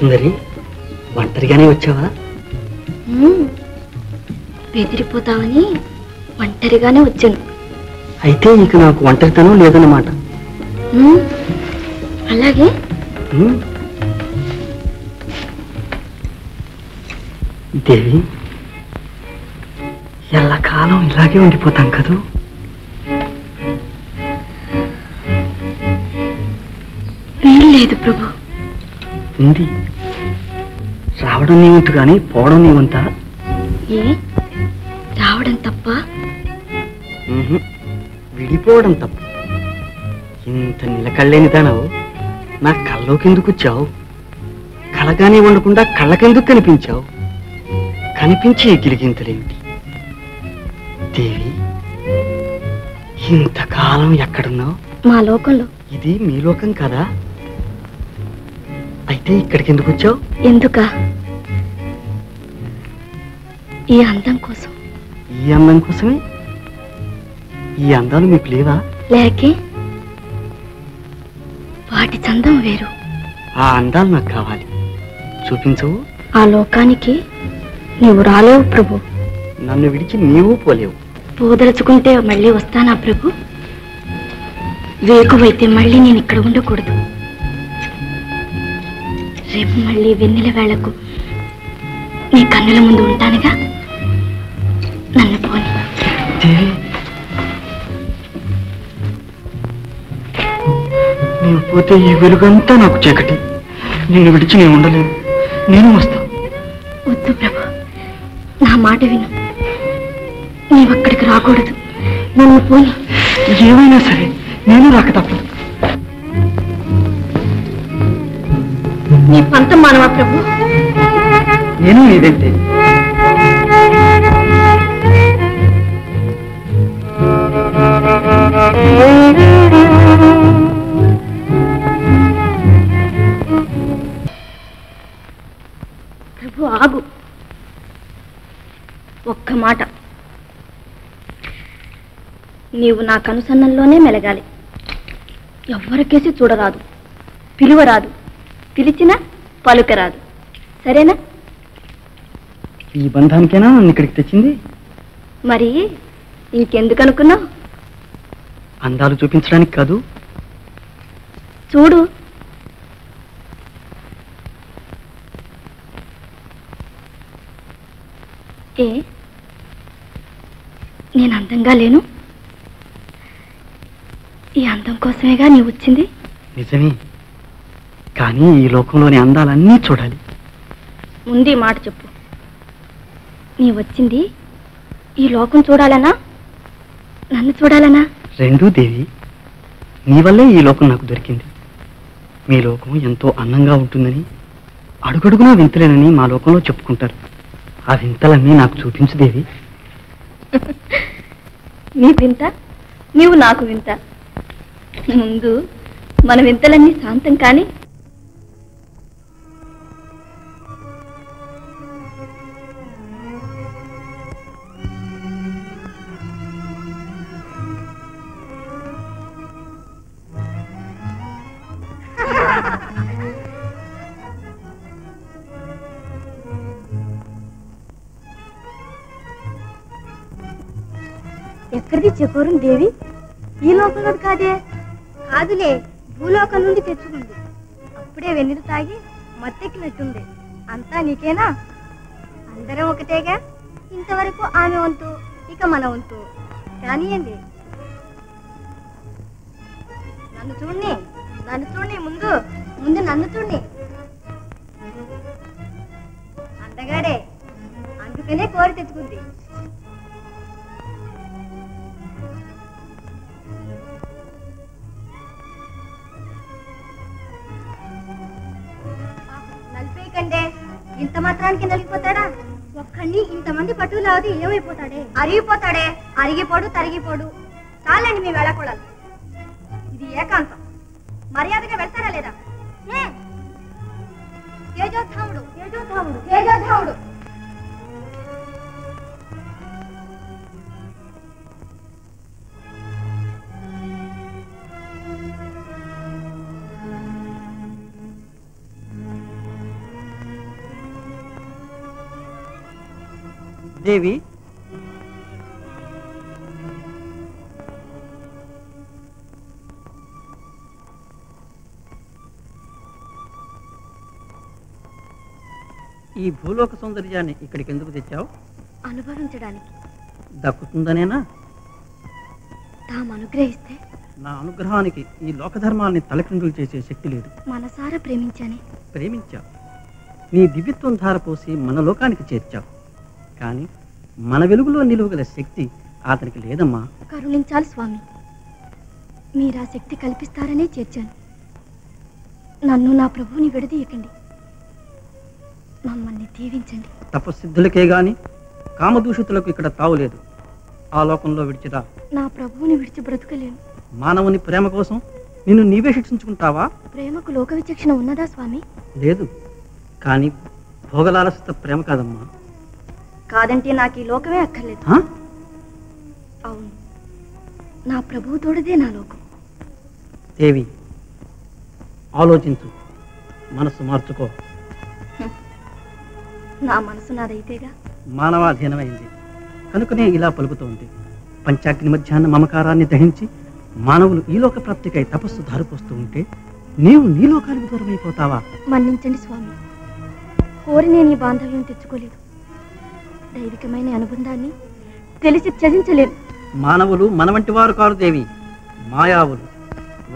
సుందరి, ఒంటరిగానే వచ్చావా? బెదిరిపోతావని ఒంటరిగానే వచ్చాను. అయితే ఇక నాకు ఒంటరితనం లేదన్నమాట. అలాగే. దేవి, ఎల్లకాలం ఇలాగే ఉండిపోతాం కదూ? లేదు ప్రభు. ఉంది. రావడం నీ వంతు కానీ పోవడం నీ వంతా? ఏ రావడం తప్ప? విడిపోవడం తప్ప. ఇంత నిలకళ్ళేనిదానవు నా కల్లోకెందుకు వచ్చావు? కలగానే ఉండకుండా కళ్ళకెందుకు కనిపించావు? కనిపించి గిలిగింతలేమిటి? దేవి, ఇంతకాలం ఎక్కడున్నావు? మా లోకంలో. ఇది మీ లోకం కదా? అయితే ఇక్కడికి ఎందుకు వచ్చావు? ఎందుకా? ఈ అందం కోసం. ఈ అందం కోసమే? ఈ అందాలు మీకు లేవా? లేకే. వాటి చందం వేరు. ఆ అందాలు నాకు కావాలి. చూపించవు? ఆ లోకానికి నీవు రాలేవు ప్రభు. నన్ను విడిచి నీవు పోలేవు. పోదలుచుకుంటే మళ్ళీ వస్తానా ప్రభు? వేకువైతే మళ్ళీ నేను ఇక్కడ ఉండకూడదు. రేపు మళ్ళీ వెన్నెల వేళకు నీ కన్నుల ముందు ఉంటానుగా. నన్ను పోని. నీవు పోతే ఈ వెలుగంతా నాకు చీకటి. నేను విడిచి నేను ఉండలేను. నేను వస్తా. వద్దు ప్రభు, నా మాట విను. నీవక్కడికి రాకూడదు. నన్ను పోని. ఏమైనా సరే నేను రాక తప్పదు. నీ పంతం మానవా ప్రభు? నేను నీదంటే. ప్రభు ఆగు. ఒక్క మాట. నీవు నా కనుసన్నంలోనే మెలగాలి. ఎవ్వరికేసి చూడరాదు, పిలువరాదు, పిలిచినా పలుకరాదు. సరేనా? ఈ బంధానికేనా నన్ను ఇక్కడికి తెచ్చింది? మరి ఇంకెందుకు అనుకున్నావు? అందాలు చూపించడానికి కాదు. చూడు. ఏ నేను అందంగా లేను? ఈ అందం కోసమేగా నీ వచ్చింది. నిజమే, కానీ ఈ లోకంలోని అందాలన్నీ చూడాలి. ముందు మాట చెప్పు. నీ వచ్చింది ఈ లోకం చూడాలనా, నన్ను చూడాలనా? రెండూ దేవి. నీ వల్లే ఈ లోకం నాకు దొరికింది. మీ లోకం ఎంతో అందంగా ఉంటుందని, అడుగడుగునా వింతలేనని మా లోకంలో చెప్పుకుంటారు. ఆ వింతలన్నీ నాకు చూపించు దేవి. నీ వింత, నీవు నాకు వింత. ముందు మన వింతలన్నీ శాంతం కానీ. ఎక్కడిది చెకోరం దేవి? ఈ లోకంలో కాదే. కాదులే, భూలోకం నుండి తెచ్చుకుంది. అప్పుడే వెన్నెలు తాగి మత్తెక్కినట్టుంది. అంతా నీకేనా? అందరం ఒకటేగా. ఇంతవరకు ఆమె వంతు, ఇక మన వంతు. కానియండి. నన్ను చూడండి, నన్ను చూడండి. ముందు ముందు నన్ను చూడండి. అందగాడే, అందుకనే కోరి తెచ్చుకుంది. నలిపేయకండే. ఇంత మాత్రానికి నలిగిపోతాడా? ఒక్కడిని ఇంతమంది పట్టులాది ఏమైపోతాడే? అరిగిపోతాడే. అరిగిపోడు, తరిగిపోడు. చాలండి మీ వెళ్ళకూడదు. ఇది ఏకాంతం. మర్యాదగా వెళ్తారా లేదా? తేజోధాముడు, తేజోధాముడు, తేజోధాముడు. దేవి, ఈ భూలోక సౌందర్యాన్ని ఇక్కడికి ఎందుకు తెచ్చావు? అనుభవించడానికి. దక్కుతుందనేనా? తాము అనుగ్రహిస్తే. నా అనుగ్రహానికి ఈ లోకధర్మాల్ని తలకిందులు చేసే శక్తి లేదు. మనసారా ప్రేమించానే. ప్రేమించావు, నీ దివ్యత్వం ధారపోసి మన లోకానికి చేర్చావు. కానీ మన వెలుగులో నిలువగల శక్తి అతనికి లేదమ్మా. కరుణించాలి స్వామి, మీరా శక్తి కల్పిస్తారనే చేర్చాను. నన్ను నా ప్రభువుని విడదీయకండి, మమ్మల్ని దీవించండి. తపస్సిద్ధులకే గాని కామదూషితులకు ఇక్కడ తావులేదు. ఆ లోకంలో విడిచిరా. నా ప్రభువుని విడిచి బ్రతకలేను. మానవుని ప్రేమ కోసం నిన్ను నీవే శిక్షించుకుంటావా? ప్రేమకు లోక విచక్షణ ఉన్నదా స్వామి? లేదు, కానీ భోగలాలసిత ప్రేమ కాదమ్మా. కాదంటే నాకు ఈ లోకమే అక్కర్లేదు. అవును, నా ప్రభువు తోడదే నా లోకం. దేవి, ఆలోచించు, మనసు మార్చుకో. నా మనసు నాదైతేగా. మానవాధీనమైంది కనుకనే ఇలా పలుకుతోంది. పంచాగ్ని మధ్యాహ్న మమకారాన్ని దహించి మానవులు ఈ లోక ప్రాప్తికై తపస్సు ధారిపోస్తూ ఉంటే నీవు నీ లోకానికి దూరమైపోతావా? మన్నించండి స్వామి, కోరి నేను ఈ బాంధవ్యం తెచ్చుకోలేదు. దైవికమైన అనుబంధాన్ని తెలిసి త్యజించలేను. మానవులు మన వంటి వారు కారు దేవి, మాయావులు.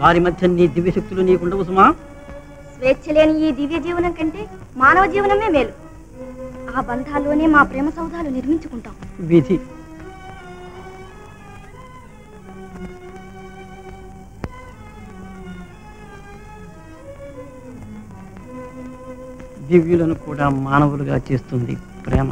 వారి మధ్య నీ దివ్యశక్తులు నీకుండవు సుమా. స్వేచ్ఛ లేని ఈ దివ్య జీవనం కంటే మానవ జీవనమే మేలు. ఆ బంధాల్లోనే మా ప్రేమ సౌధాలు నిర్మించుకుంటాం. విధి. దివ్యులను కూడా మానవులుగా చేస్తుంది ప్రేమ.